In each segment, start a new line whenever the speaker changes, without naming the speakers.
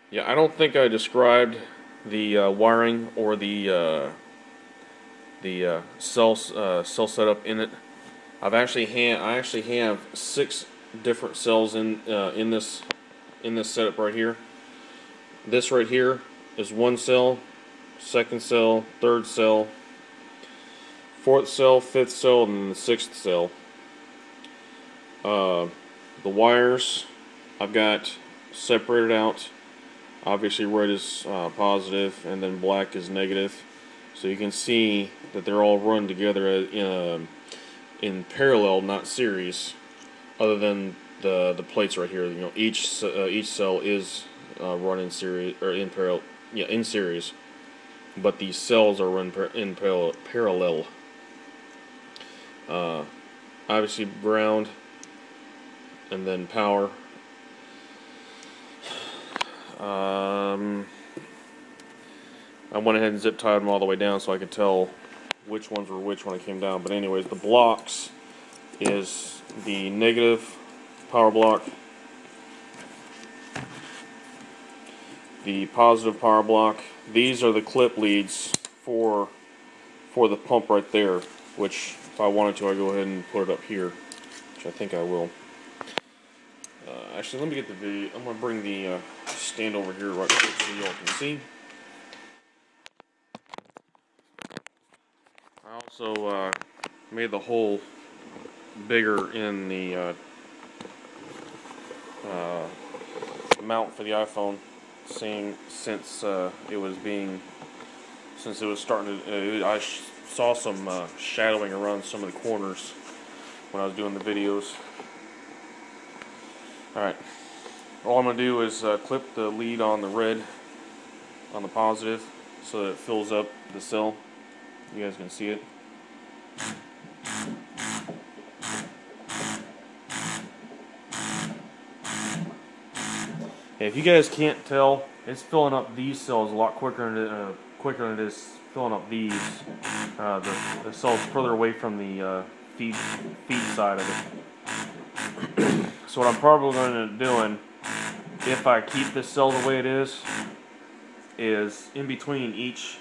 Yeah, I don't think I described the wiring or the cell setup in it. I actually have 6 different cells in this setup right here. This right here is one cell, second cell, third cell, fourth cell, fifth cell, and then the sixth cell. Uh, the wires I've got separated out. Obviously, red is positive, and then black is negative. So you can see that they're all run together in parallel, not series. Other than the plates right here, you know, each cell is run in series or in parallel, yeah, in series. But these cells are run in parallel. Uh, Obviously, ground, and then power. I went ahead and zip tied them all the way down so I could tell which ones were which when I came down. But anyways, the blocks is the negative power block, the positive power block. These are the clip leads for the pump right there, which if I wanted to, I'd go ahead and put it up here, which I think I will. Actually, let me get the video. I'm going to bring the stand over here right quick so y'all can see. I also made the hole bigger in the mount for the iPhone, since it was starting to. I saw some shadowing around some of the corners when I was doing the videos. Alright, all I'm going to do is clip the lead on the red, on the positive, so that it fills up the cell. You guys can see it. If you guys can't tell, it's filling up these cells a lot quicker than it is filling up these. The cells further away from the feed side of it. So what I'm probably going to end up doing, if I keep this cell the way it is in between each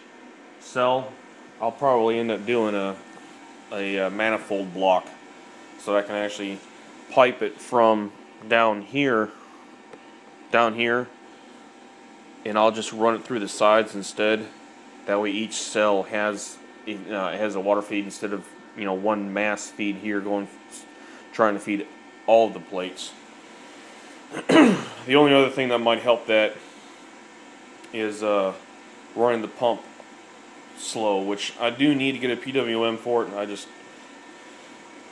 cell, I'll probably end up doing a manifold block, so that I can actually pipe it from down here, and I'll just run it through the sides instead. That way each cell has a water feed instead of, you know, one mass feed here trying to feed all of the plates. The only other thing that might help that is running the pump slow, which I do need to get a PWM for it. I just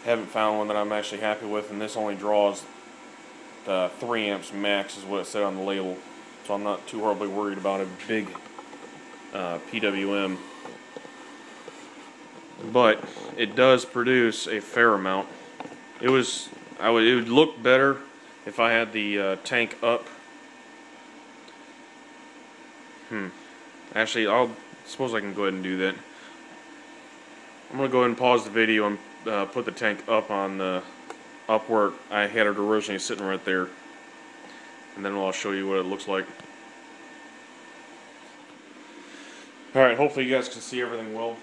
haven't found one that I'm actually happy with, and this only draws 3 amps max is what it said on the label, so I'm not too horribly worried about a big PWM, but it does produce a fair amount. It would look better if I had the tank up. Actually, I suppose I can go ahead and do that. I'm gonna go ahead and pause the video and put the tank up up where I had it originally sitting right there, and then I'll show you what it looks like. Alright, hopefully you guys can see everything well.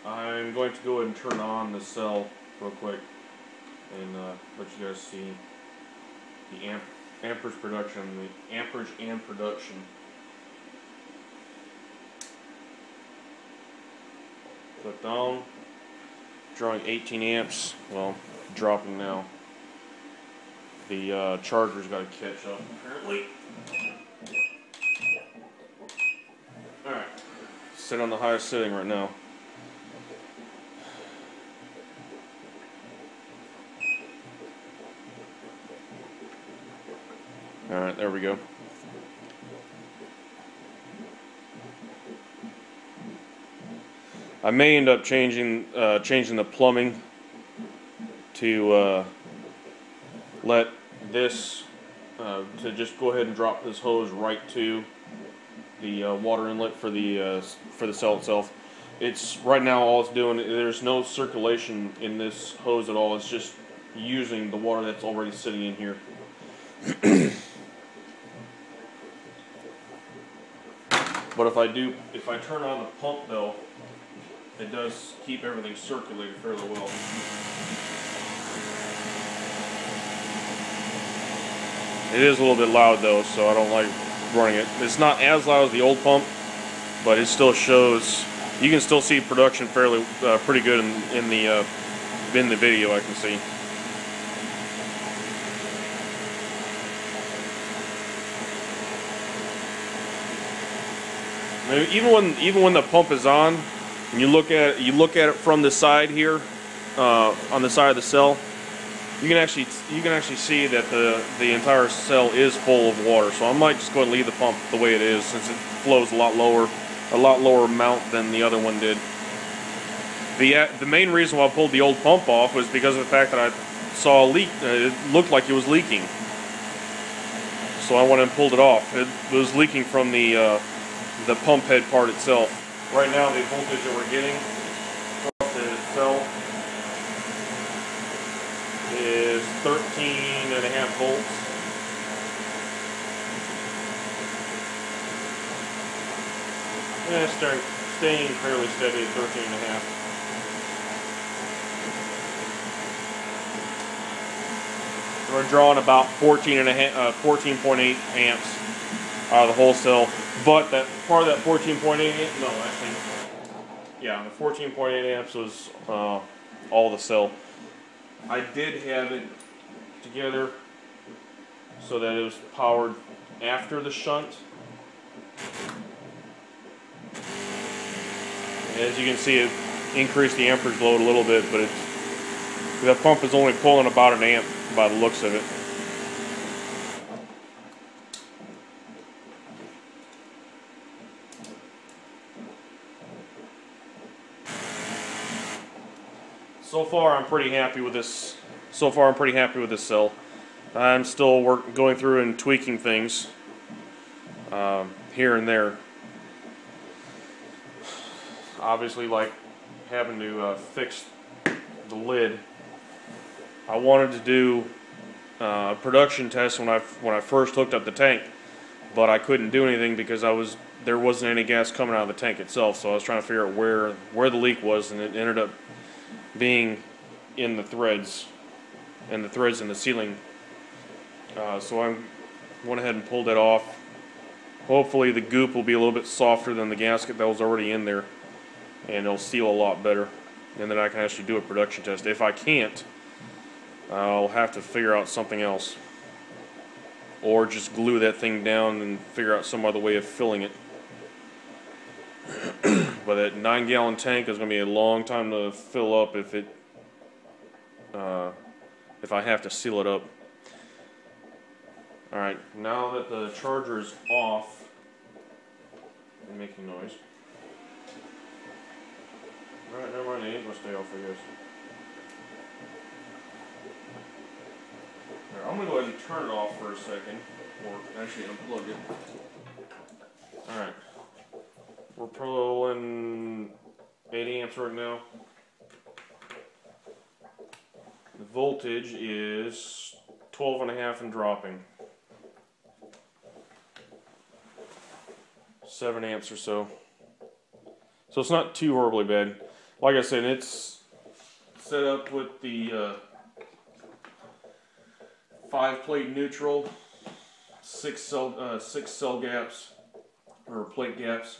I'm going to go ahead and turn on the cell real quick and let you guys see the amperage and production. Click down, drawing 18 amps, well, dropping now. The charger's got to catch up, apparently. Alright, sit on the highest setting right now. Alright, there we go. I may end up changing the plumbing to let this to just go ahead and drop this hose right to the water inlet for the cell itself. It's right now all it's doing. There's no circulation in this hose at all. It's just using the water that's already sitting in here. But if I turn on the pump though, it does keep everything circulated fairly well. It is a little bit loud though, so I don't like running it. It's not as loud as the old pump, but it still shows. You can still see production fairly pretty good in the video. I can see. Even when the pump is on, and you look at it from the side here, on the side of the cell, you can actually see that the entire cell is full of water. So I might just go ahead and leave the pump the way it is, since it flows a lot lower amount than the other one did. The main reason why I pulled the old pump off was because of the fact that I saw a leak. It looked like it was leaking, so I went and pulled it off. It was leaking from the pump head part itself. Right now, the voltage that we're getting across the cell is 13.5 volts. Yeah, staying fairly steady at 13.5. We're drawing about 14.8 amps out of the whole cell. But that part of that 14.8 amps, no, actually, yeah, the 14.8 amps was all the cell. I did have it together so that it was powered after the shunt. As you can see, it increased the amperage load a little bit, but the pump is only pulling about an amp by the looks of it. So far, I'm pretty happy with this. Cell. I'm still going through and tweaking things here and there. Obviously, like having to fix the lid. I wanted to do a production test when I first hooked up the tank, but I couldn't do anything because there wasn't any gas coming out of the tank itself. So I was trying to figure out where the leak was, and it ended up being in the threads, in the ceiling. So I went ahead and pulled it off. Hopefully the goop will be a little bit softer than the gasket that was already in there, and it'll seal a lot better, and then I can actually do a production test. If I can't, I'll have to figure out something else, or just glue that thing down and figure out some other way of filling it. But that 9-gallon tank is going to be a long time to fill up if I have to seal it up. Alright, now that the charger is off and making noise. Alright, never mind, it ain't going to stay off, I guess. Alright, I'm going to go ahead and turn it off for a second, or actually unplug it. Alright. We're pulling 8 amps right now. The voltage is 12.5 and dropping. 7 amps or so. So it's not too horribly bad. Like I said, it's set up with the 5-plate neutral, 6 cell gaps, or plate gaps.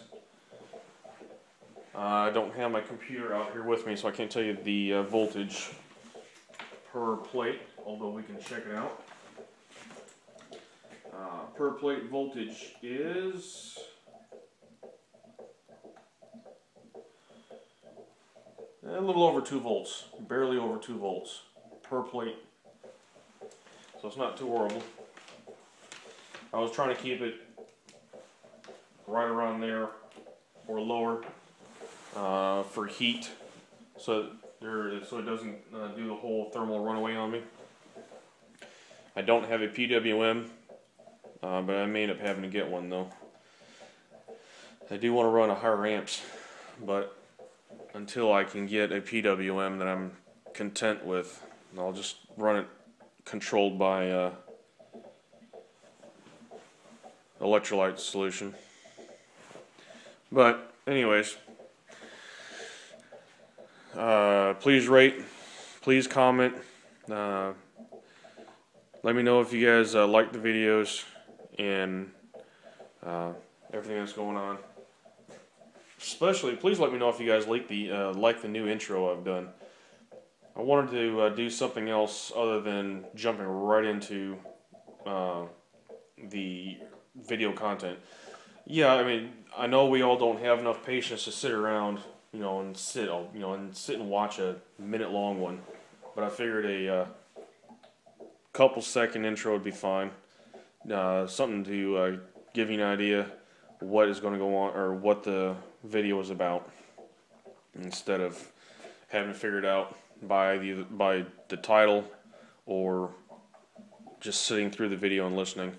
I don't have my computer out here with me, so I can't tell you the voltage per plate, although we can check it out. Per plate voltage is a little over 2 volts, barely over 2 volts per plate. So it's not too horrible. I was trying to keep it right around there or lower for heat, so it doesn't do the whole thermal runaway on me. I don't have a PWM, but I may end up having to get one though. I do want to run a higher amps, but until I can get a PWM that I'm content with, I'll just run it controlled by electrolyte solution. But anyways, please rate, please comment. Let me know if you guys like the videos and everything that's going on. Especially, please let me know if you guys like the new intro I've done. I wanted to do something else other than jumping right into the video content. Yeah, I mean, I know we all don't have enough patience to sit around, and sit and watch a minute-long one. But I figured a couple second intro would be fine. Something to give you an idea what is going to go on or what the video is about, instead of having to figure it out by the title or just sitting through the video and listening.